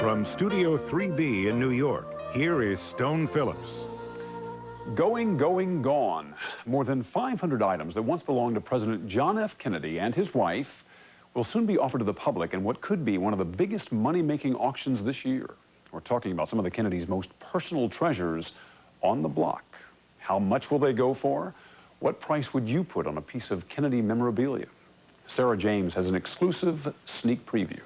From Studio 3B in New York, here is Stone Phillips. Going, going, gone. More than 500 items that once belonged to President John F. Kennedy and his wife will soon be offered to the public in what could be one of the biggest money-making auctions this year. We're talking about some of the Kennedys' most personal treasures on the block. How much will they go for? What price would you put on a piece of Kennedy memorabilia? Sarah James has an exclusive sneak preview.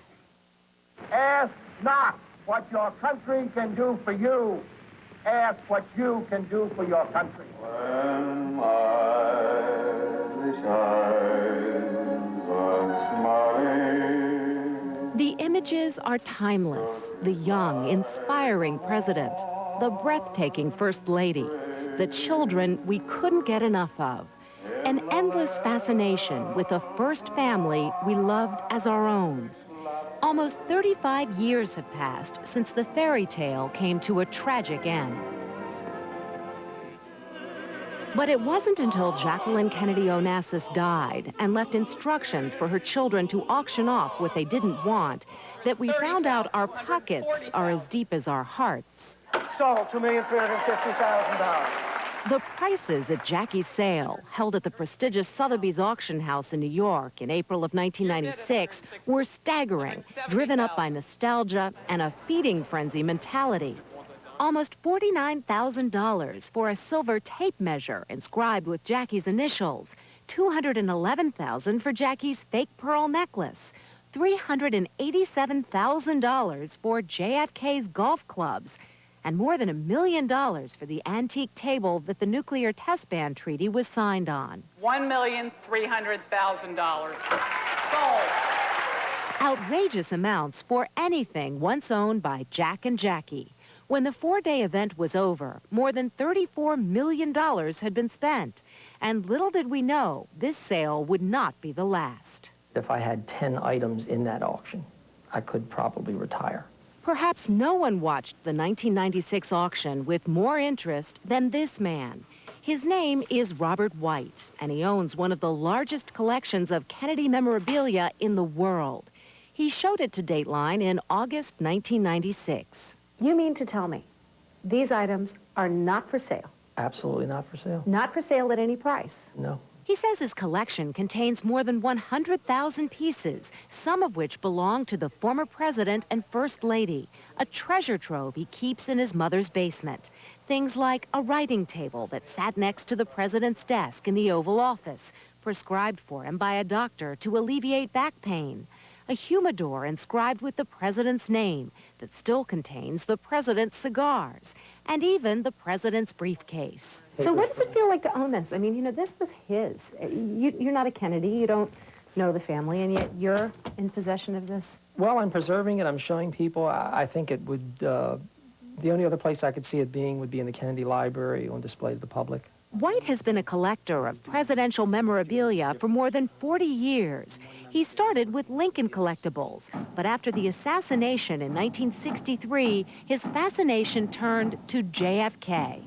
Ask not what your country can do for you. Ask what you can do for your country. When my shines are smiling. The images are timeless. The young, inspiring president, the breathtaking first lady, the children we couldn't get enough of, an endless fascination with a first family we loved as our own. Almost 35 years have passed since the fairy tale came to a tragic end. But it wasn't until Jacqueline Kennedy Onassis died and left instructions for her children to auction off what they didn't want that we found out our pockets are as deep as our hearts. Sold $2,350,000. The prices at Jackie's sale, held at the prestigious Sotheby's auction house in New York in April of 1996, were staggering, driven up by nostalgia and a feeding frenzy mentality. Almost $49,000 for a silver tape measure inscribed with Jackie's initials, $211,000 for Jackie's fake pearl necklace, $387,000 for JFK's golf clubs, and more than $1 million for the antique table that the nuclear test ban treaty was signed on. $1,300,000 sold. Outrageous amounts for anything once owned by Jack and Jackie. When the four-day event was over, more than $34 million had been spent. And little did we know, this sale would not be the last. If I had 10 items in that auction, I could probably retire. Perhaps no one watched the 1996 auction with more interest than this man. His name is Robert White, and he owns one of the largest collections of Kennedy memorabilia in the world. He showed it to Dateline in August 1996. You mean to tell me these items are not for sale? Absolutely not for sale. Not for sale at any price? No. He says his collection contains more than 100,000 pieces, some of which belong to the former president and first lady, a treasure trove he keeps in his mother's basement. Things like a writing table that sat next to the president's desk in the Oval Office, prescribed for him by a doctor to alleviate back pain. A humidor inscribed with the president's name that still contains the president's cigars, and even the president's briefcase. So what does it feel like to own this? I mean, you know, this was his. You're not a Kennedy. You don't know the family, and yet you're in possession of this. Well, I'm preserving it. I'm showing people. I think it would, the only other place I could see it being would be in the Kennedy Library on display to the public. White has been a collector of presidential memorabilia for more than 40 years. He started with Lincoln collectibles, but after the assassination in 1963, his fascination turned to JFK.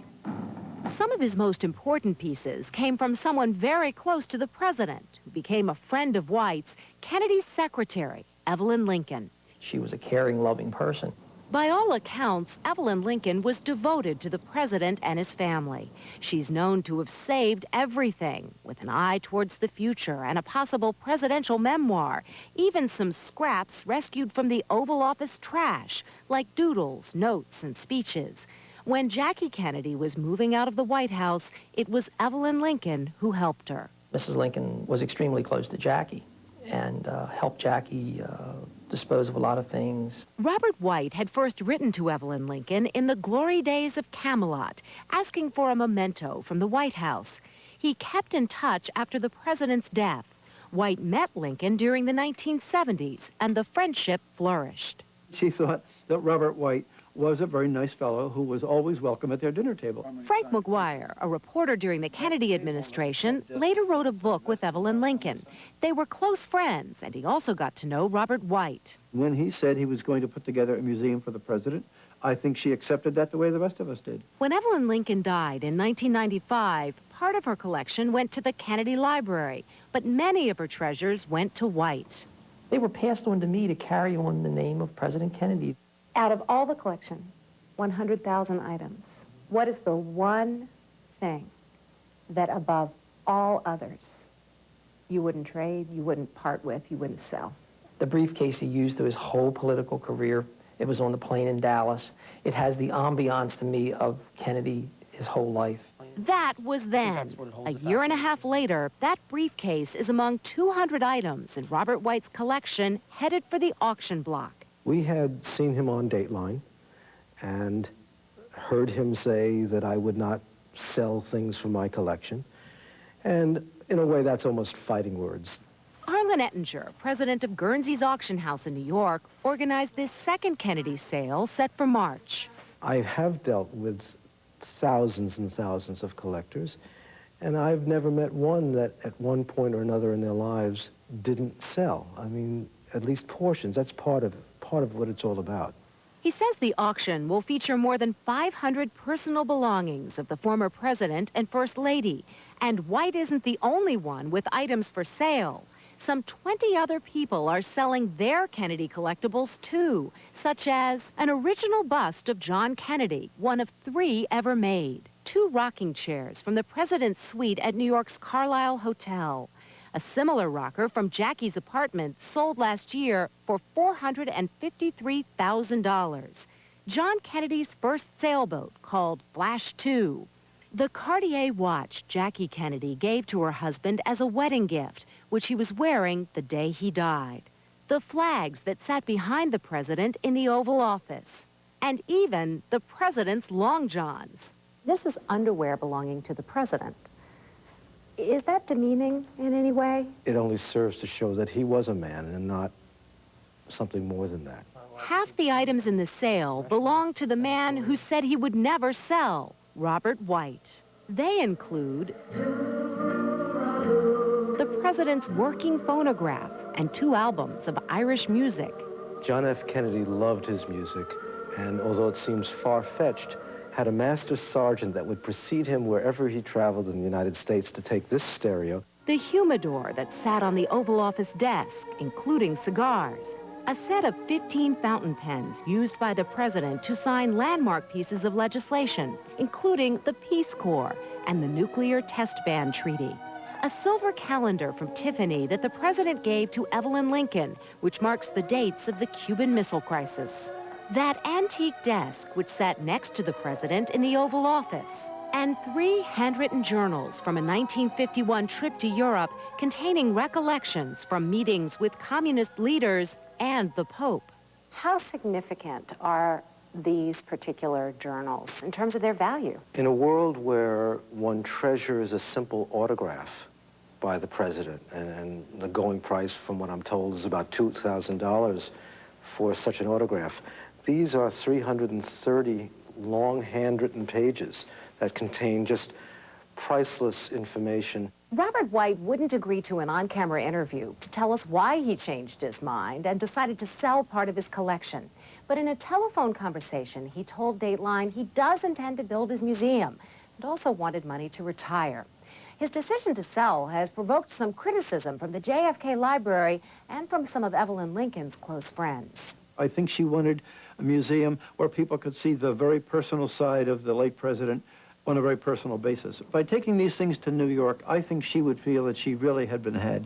Some of his most important pieces came from someone very close to the president, who became a friend of White's, Kennedy's secretary, Evelyn Lincoln. She was a caring, loving person. By all accounts, Evelyn Lincoln was devoted to the president and his family. She's known to have saved everything, with an eye towards the future and a possible presidential memoir, even some scraps rescued from the Oval Office trash, like doodles, notes, and speeches. When Jackie Kennedy was moving out of the White House, it was Evelyn Lincoln who helped her. Mrs. Lincoln was extremely close to Jackie and helped Jackie dispose of a lot of things. Robert White had first written to Evelyn Lincoln in the glory days of Camelot, asking for a memento from the White House. He kept in touch after the president's death. White met Lincoln during the 1970s, and the friendship flourished. She thought that Robert White was a very nice fellow who was always welcome at their dinner table. Frank McGuire, a reporter during the Kennedy administration, later wrote a book with Evelyn Lincoln. They were close friends, and he also got to know Robert White. When he said he was going to put together a museum for the president, I think she accepted that the way the rest of us did. When Evelyn Lincoln died in 1995, part of her collection went to the Kennedy Library, but many of her treasures went to White. They were passed on to me to carry on the name of President Kennedy. Out of all the collection, 100,000 items, what is the one thing that above all others you wouldn't trade, you wouldn't part with, you wouldn't sell? The briefcase he used through his whole political career. It was on the plane in Dallas. It has the ambiance to me of Kennedy his whole life. That was then. A year and a half later, that briefcase is among 200 items in Robert White's collection headed for the auction block. We had seen him on Dateline and heard him say that I would not sell things from my collection. And in a way, that's almost fighting words. Arlen Ettinger, president of Guernsey's auction house in New York, organized this second Kennedy sale set for March. I have dealt with thousands and thousands of collectors, and I've never met one that at one point or another in their lives didn't sell. I mean, at least portions. That's part of what it's all about. He says the auction will feature more than 500 personal belongings of the former president and first lady. And White isn't the only one with items for sale. Some 20 other people are selling their Kennedy collectibles, too, such as an original bust of John Kennedy, one of 3 ever made, 2 rocking chairs from the president's suite at New York's Carlisle Hotel, a similar rocker from Jackie's apartment sold last year for $453,000, John Kennedy's first sailboat called Flash 2, the Cartier watch Jackie Kennedy gave to her husband as a wedding gift, which he was wearing the day he died, the flags that sat behind the president in the Oval Office, and even the president's long johns. This is underwear belonging to the president. Is that demeaning in any way? It only serves to show that he was a man and not something more than that. Half the items in the sale belong to the man who said he would never sell, Robert White. They include the president's working phonograph and 2 albums of Irish music. John F. Kennedy loved his music, and although it seems far-fetched, had a master sergeant that would precede him wherever he traveled in the United States to take this stereo. The humidor that sat on the Oval Office desk, including cigars. A set of 15 fountain pens used by the president to sign landmark pieces of legislation, including the Peace Corps and the Nuclear Test Ban Treaty. A silver calendar from Tiffany that the president gave to Evelyn Lincoln, which marks the dates of the Cuban Missile Crisis. That antique desk which sat next to the president in the Oval Office. And 3 handwritten journals from a 1951 trip to Europe containing recollections from meetings with communist leaders and the Pope. How significant are these particular journals in terms of their value? In a world where one treasures a simple autograph by the president, and the going price, from what I'm told, is about $2,000 for such an autograph, these are 330 long handwritten pages that contain just priceless information. Robert White wouldn't agree to an on-camera interview to tell us why he changed his mind and decided to sell part of his collection. But in a telephone conversation, he told Dateline he does intend to build his museum and also wanted money to retire. His decision to sell has provoked some criticism from the JFK Library and from some of Evelyn Lincoln's close friends. I think she wanted a museum where people could see the very personal side of the late president on a very personal basis. By taking these things to New York, I think she would feel that she really had been had.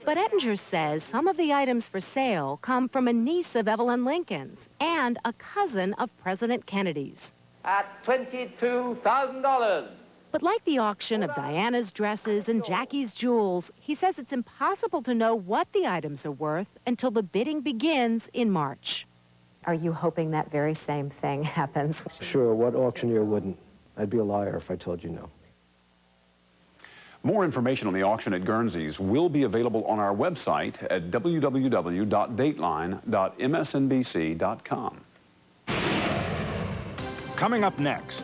But Ettinger says some of the items for sale come from a niece of Evelyn Lincoln's and a cousin of President Kennedy's. At $22,000. But like the auction of Diana's dresses and Jackie's jewels, he says it's impossible to know what the items are worth until the bidding begins in March. Are you hoping that very same thing happens? Sure, what auctioneer wouldn't? I'd be a liar if I told you no. More information on the auction at Guernsey's will be available on our website at www.dateline.msnbc.com. Coming up next.